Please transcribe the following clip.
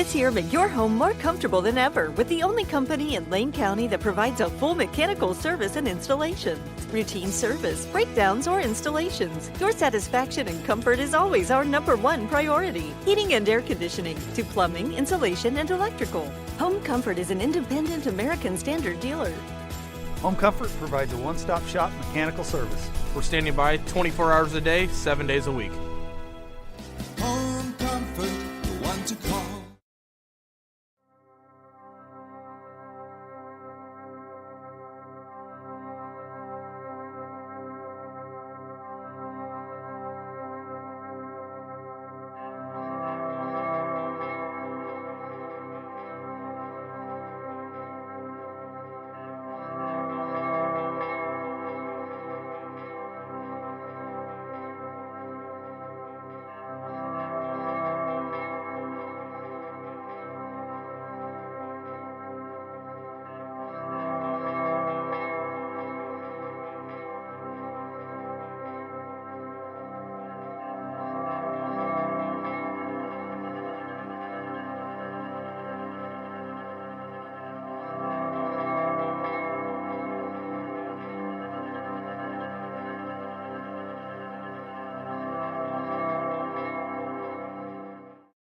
This year, make your home more comfortable than ever with the only company in Lane County that provides a full mechanical service and installation. Routine service, breakdowns, or installations. Your satisfaction and comfort is always our #1 priority. Heating and air conditioning, to plumbing, insulation, and electrical. Home Comfort is an independent American Standard dealer. Home Comfort provides a one-stop shop mechanical service. We're standing by 24 hours a day, 7 days a week. Home Comfort, the one to call.